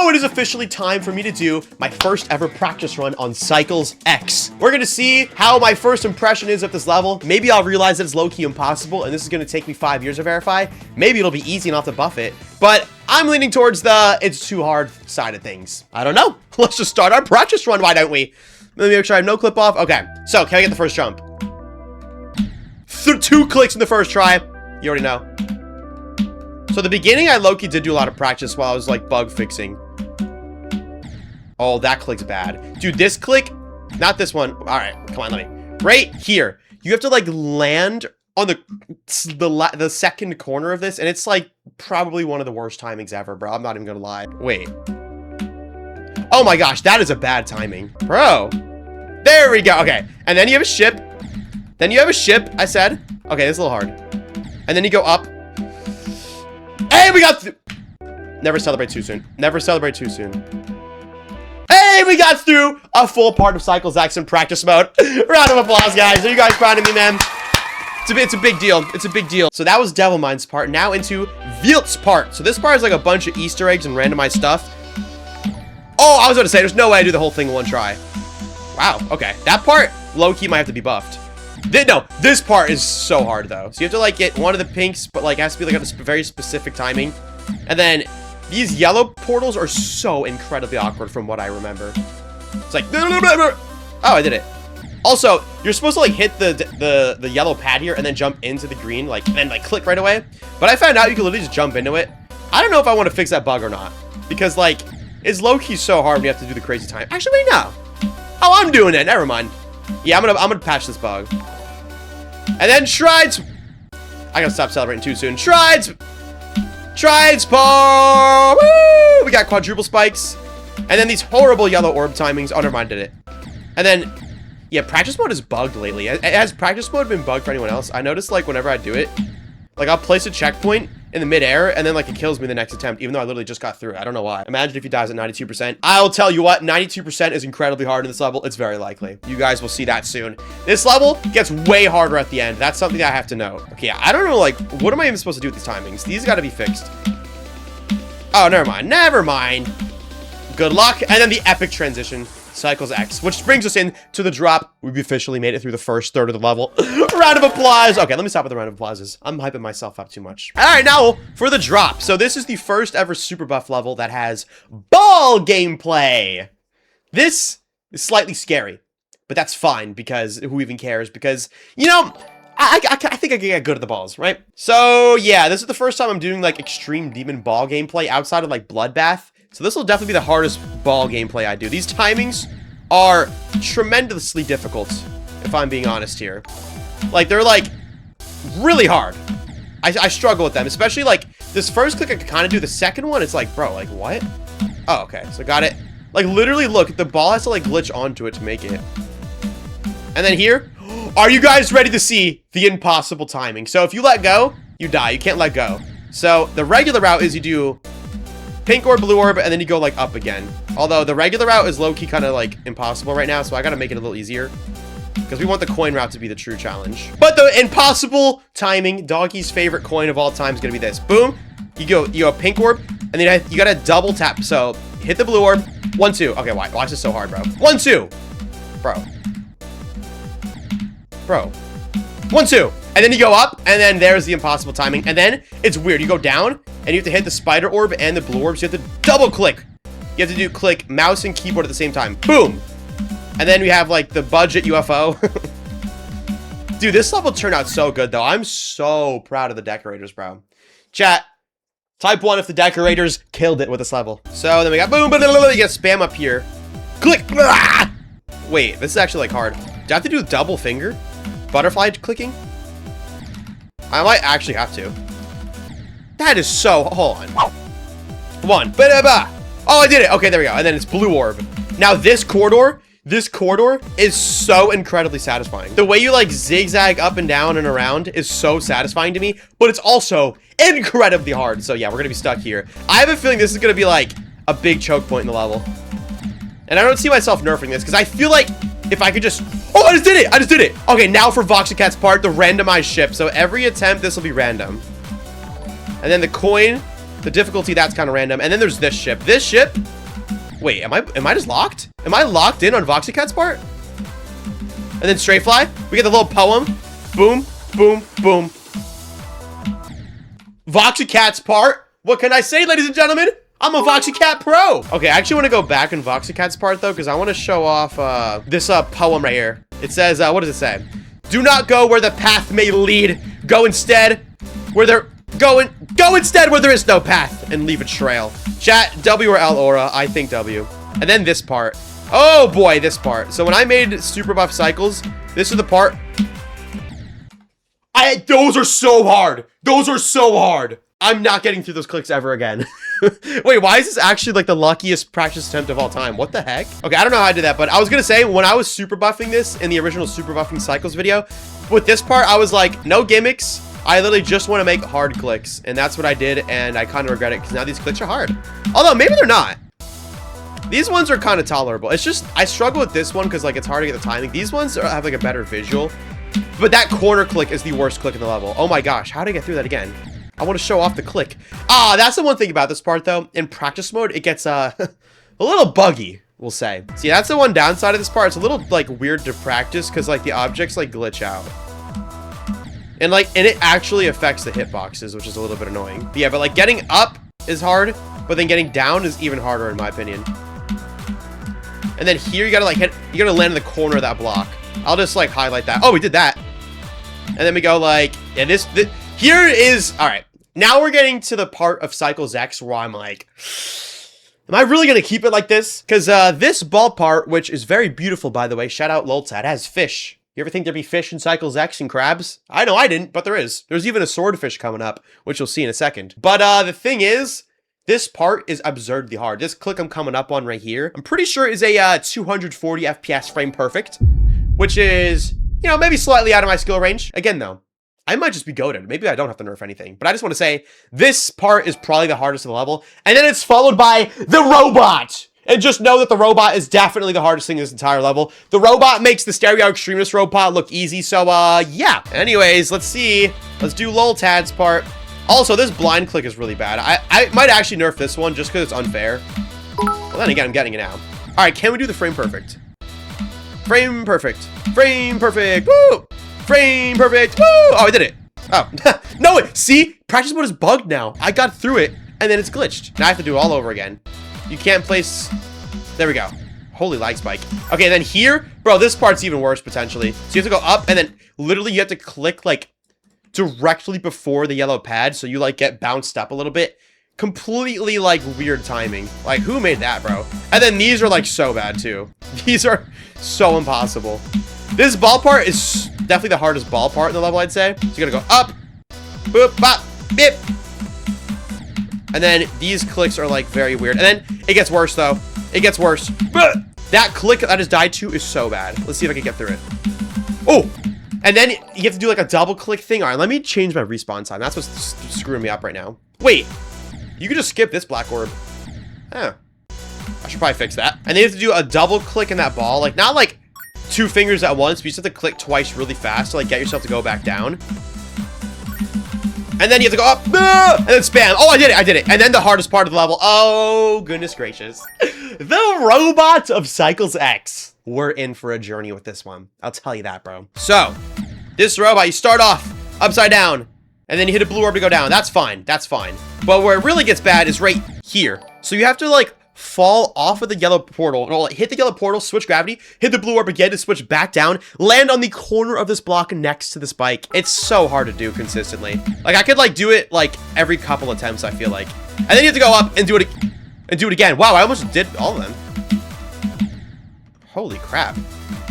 now it is officially time for me to do my first ever practice run on Cycles X. We're gonna see how my first impression is of this level. Maybe I'll realize that it's low-key impossible and this is gonna take me 5 years to verify. Maybe it'll be easy enough to buff it, but I'm leaning towards the it's too hard side of things. I don't know. Let's just start our practice run, why don't we? Let me make sure I have no clip off. Okay, so can I get the first jump? 2 clicks in the first try. You already know. So the beginning, I low-key did do a lot of practice while I was like bug fixing. Oh, that click's bad. Dude, this click, not this one. All right, come on, let me. Right here, you have to like land on the second corner of this, and it's like probably one of the worst timings ever, bro. I'm not even gonna lie. Wait. Oh my gosh, that is a bad timing, bro. There we go. Okay, and then you have a ship. Then you have a ship. I said. Okay, this is a little hard. And then you go up. Hey, we got never celebrate too soon. Never celebrate too soon. Hey, we got through a full part of Cycles X in practice mode. Round of applause, guys. Are you guys proud of me, man? It's a big deal. It's a big deal. So that was Devil Mine's part. Now into Vilt's part. So this part is like a bunch of Easter eggs and randomized stuff. Oh, I was about to say, there's no way I do the whole thing in one try. Wow, okay. That part, low-key, might have to be buffed. No, this part is so hard, though. So you have to, like, get one of the pinks, but, like, it has to be, like, on a very specific timing. And then these yellow portals are so incredibly awkward from what I remember. It's like, oh, I did it. Also, you're supposed to, like, hit the yellow pad here and then jump into the green, like, and then, like, click right away. But I found out you can literally just jump into it. I don't know if I want to fix that bug or not. Because, like, it's low-key so hard when you have to do the crazy time. Actually, wait, no. Oh, I'm doing it. Never mind. Yeah, I'm gonna patch this bug. And then Strides. I gotta stop celebrating too soon. Strides par. Woo! We got quadruple spikes. And then these horrible yellow orb timings. Oh, never mind, did it. And then, yeah, practice mode is bugged lately. Has practice mode been bugged for anyone else? I noticed, like, whenever I do it, like, I'll place a checkpoint in the midair, and then, like, it kills me the next attempt, even though I literally just got through it. I don't know why. Imagine if he dies at 92%. I'll tell you what, 92% is incredibly hard in this level. It's very likely. You guys will see that soon. This level gets way harder at the end. That's something I have to know. Okay, I don't know, like, what am I even supposed to do with these timings? These gotta be fixed. Oh, never mind. Never mind. Good luck. And then the epic transition. Cycles X, which brings us in to the drop. We've officially made it through the first third of the level. Round of applause. Okay, let me stop with the round of applauses. I'm hyping myself up too much. All right, now for the drop. So this is the first ever super buff level that has ball gameplay. This is slightly scary, but that's fine because who even cares? Because, you know, I think I can get good at the balls, right? So yeah, this is the first time I'm doing like extreme demon ball gameplay outside of like Bloodbath. So this will definitely be the hardest ball gameplay I do. These timings are tremendously difficult, if I'm being honest here. Like, they're, like, really hard. I struggle with them, especially, like, this first click I can kind of do. The second one, it's like, bro, like, what? Oh, okay, so got it. Like, literally, look, the ball has to, like, glitch onto it to make it. And then here, are you guys ready to see the impossible timing? So if you let go, you die. You can't let go. So the regular route is you do pink orb, blue orb, and then you go, like, up again. Although, the regular route is low-key kind of, like, impossible right now, so I gotta make it a little easier. Because we want the coin route to be the true challenge. But the impossible timing, Doggy's favorite coin of all time, is gonna be this. Boom. You go pink orb, and then you gotta double tap. So, hit the blue orb. 1, 2. Okay, watch this so hard, bro. 1, 2. Bro. 1, 2. And then you go up, and then there's the impossible timing. And then, it's weird. You go down, and you have to hit the spider orb and the blue orbs. You have to double click. You have to do click mouse and keyboard at the same time. Boom! And then we have, like, the budget UFO. Dude, this level turned out so good, though. I'm so proud of the decorators, bro. Chat, type 1 if the decorators killed it with this level. So, then we got boom, you get spam up here. Click! Wait, this is actually, like, hard. Do I have to do double finger? Butterfly clicking? I might actually have to. That is so... Hold on. 1. Oh, I did it. Okay, there we go. And then it's blue orb. Now, this corridor is so incredibly satisfying. The way you, like, zigzag up and down and around is so satisfying to me, but it's also incredibly hard. So, yeah, we're gonna be stuck here. I have a feeling this is gonna be, like, a big choke point in the level. And I don't see myself nerfing this, because I feel like if I could just... Oh, I just did it! I just did it! Okay, now for Voxicat's part, the randomized ship. So every attempt, this will be random. And then the coin, the difficulty, that's kind of random. And then there's this ship. This ship Wait, am I just locked? Am I locked in on Voxycat's part? And then Stray Fly. We get the little poem. Boom, boom, boom. Voxycat's part. What can I say, ladies and gentlemen? I'm a Voxycat pro. Okay, I actually want to go back in Voxycat's part though, because I want to show off this poem right here. It says, what does it say? Do not go where the path may lead. Go instead where there go instead where there is no path and leave a trail. Chat, W or L aura? I think W. And then this part. Oh boy, this part. So when I made Super Buff Cycles, this is the part. Those are so hard. Those are so hard. I'm not getting through those clicks ever again. Wait, why is this actually like the luckiest practice attempt of all time? What the heck? Okay, I don't know how I did that, but I was gonna say when I was super buffing this in the original Super Buffing Cycles video, with this part, I was like, no gimmicks. I literally just want to make hard clicks, and that's what I did, and I kind of regret it because now these clicks are hard. Although maybe they're not. These ones are kind of tolerable. It's just I struggle with this one because like it's hard to get the timing. These ones have like a better visual, but that corner click is the worst click in the level. Oh my gosh, how did I get through that again? I want to show off the click. Ah, that's the one thing about this part though. In practice mode, it gets a little buggy, we'll say. See, that's the one downside of this part. It's a little like weird to practice because like the objects like glitch out. And it actually affects the hitboxes, which is a little bit annoying. But yeah, but like getting up is hard, but then getting down is even harder in my opinion. And then here you gotta like you gotta land in the corner of that block. I'll just like highlight that. Oh, we did that. And then we go like, yeah, this here is, all right. Now we're getting to the part of Cycles X where I'm like, am I really gonna keep it like this? Because this ball part, which is very beautiful by the way, shout out Loltat, has fish. You ever think there'd be fish in Cycles X and crabs? I know I didn't, but there is. There's even a swordfish coming up, which you'll see in a second. But the thing is, this part is absurdly hard. This click I'm coming up on right here, I'm pretty sure is a 240 FPS frame perfect, which is, you know, maybe slightly out of my skill range. Again though, I might just be goated. Maybe I don't have to nerf anything, but I just want to say this part is probably the hardest of the level. And then it's followed by the robot. And just know that the robot is definitely the hardest thing in this entire level. The robot makes the Stereo Extremist robot look easy, so yeah. Anyways, let's see. Let's do Loltad's part. Also, this blind click is really bad. I might actually nerf this one just because it's unfair. Well, then again, I'm getting it now. All right, can we do the frame perfect? Frame perfect. Frame perfect. Woo! Frame perfect. Woo! Oh, I did it. Oh, no, see? Practice mode is bugged now. I got through it, and then it's glitched. Now I have to do it all over again. You can't place... There we go. Holy lag spike. Okay, then here... Bro, this part's even worse, potentially. So you have to go up, and then literally you have to click, like, directly before the yellow pad, so you, like, get bounced up a little bit. Completely, like, weird timing. Like, who made that, bro? And then these are, like, so bad, too. These are so impossible. This ball part is definitely the hardest ball part in the level, I'd say. So you gotta go up, boop, bop, bip. And then these clicks are like very weird. And then it gets worse though. It gets worse. That click that I just died to is so bad. Let's see if I can get through it. Oh! And then you have to do like a double click thing. All right, let me change my respawn time. That's what's screwing me up right now. Wait, you can just skip this black orb. Huh. I should probably fix that. And then you have to do a double click in that ball. Like not like 2 fingers at once, but you just have to click twice really fast to like get yourself to go back down. And then you have to go up, and then spam. Oh, I did it. And then the hardest part of the level. Oh, goodness gracious. The robots of Cycles X. We're in for a journey with this one. I'll tell you that, bro. So, this robot, you start off upside down, and then you hit a blue orb to go down. That's fine. That's fine. But where it really gets bad is right here. So you have to, like, fall off of the yellow portal, or like, hit the yellow portal, switch gravity, hit the blue orb again to switch back down, land on the corner of this block next to the spike. It's so hard to do consistently. Like I could like do it like every couple attempts, I feel like. And then you have to go up and do it again. Wow, I almost did all of them. Holy crap.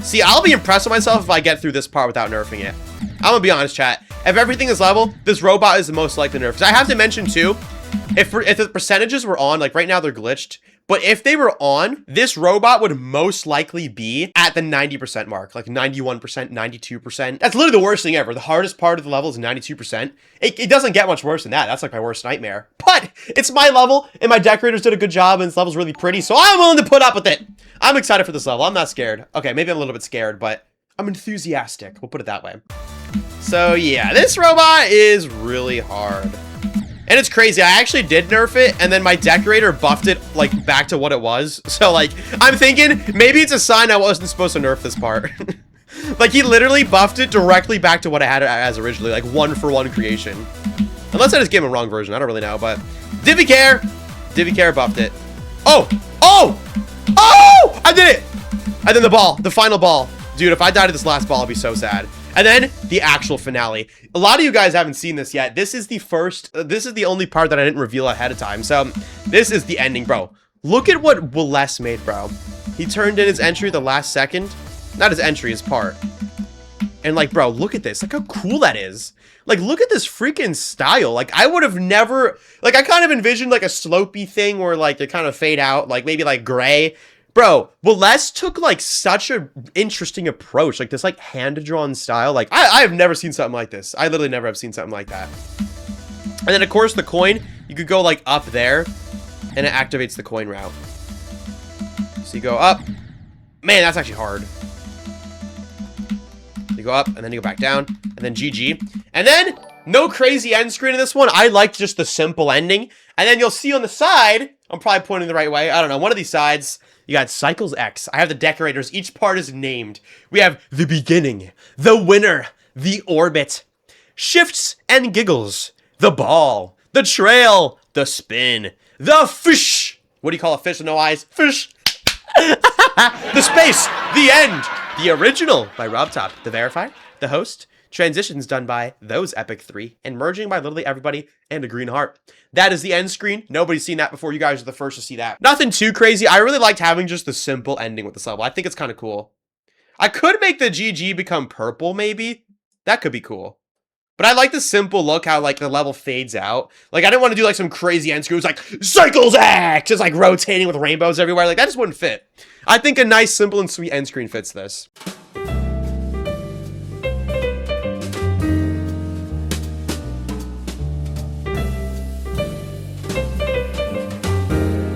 See, I'll be impressed with myself if I get through this part without nerfing it. I'm gonna be honest, chat. If everything is level, this robot is the most likely nerf. So I have to mention too, if the percentages were on, like right now they're glitched, but if they were on, this robot would most likely be at the 90% mark, like 91%, 92%. That's literally the worst thing ever. The hardest part of the level is 92%. It doesn't get much worse than that. That's like my worst nightmare. But it's my level, and my decorators did a good job, and this level's really pretty, so I'm willing to put up with it. I'm excited for this level. I'm not scared. Okay, maybe I'm a little bit scared, but I'm enthusiastic. We'll put it that way. So yeah, this robot is really hard. And it's crazy. I actually did nerf it, and then my decorator buffed it, like, back to what it was. So, like, I'm thinking maybe it's a sign I wasn't supposed to nerf this part. Like, he literally buffed it directly back to what I had it as originally, like, 1-for-1 creation. Unless I just gave him a wrong version. I don't really know, but... Divvy Care buffed it. Oh! Oh! Oh! I did it! And then the ball. The final ball. Dude, if I died at this last ball, I'd be so sad. And then the actual finale. A lot of you guys haven't seen this yet. This is the first... this is the only part that I didn't reveal ahead of time. So, this is the ending, bro. Look at what Welles made, bro. He turned in his entry the last second. Not his entry, his part. And, like, bro, look at this. Look how cool that is. Like, look at this freaking style. Like, I would have never... Like, I kind of envisioned, like, a slopey thing where, like, they kind of fade out. Like, maybe, like, gray. Bro, Welles took, like, such an interesting approach. Like, this, like, hand-drawn style. Like, I have never seen something like this. I literally never have seen something like that. And then, of course, the coin. You could go, like, up there. And it activates the coin route. So you go up. Man, that's actually hard. You go up, and then you go back down, and then GG. And then, no crazy end screen in this one. I liked just the simple ending. And then you'll see on the side, I'm probably pointing the right way. I don't know, one of these sides, you got Cycles X. I have the decorators. Each part is named. We have the beginning, the winner, the orbit, shifts and giggles, the ball, the trail, the spin, the fish. What do you call a fish with no eyes? Fish. The space, the end. The original by Rob Top, the verified, the host, transitions done by those epic 3, and merging by literally everybody, and a green heart. That is the end screen. Nobody's seen that before. You guys are the first to see that. Nothing too crazy. I really liked having just the simple ending with this level. I think it's kind of cool. I could make the GG become purple, maybe. That could be cool. But I like the simple look, how, like, the level fades out. Like, I didn't want to do, like, some crazy end screws, like, Cycles X! Just, like, rotating with rainbows everywhere. Like, that just wouldn't fit. I think a nice, simple, and sweet end screen fits this.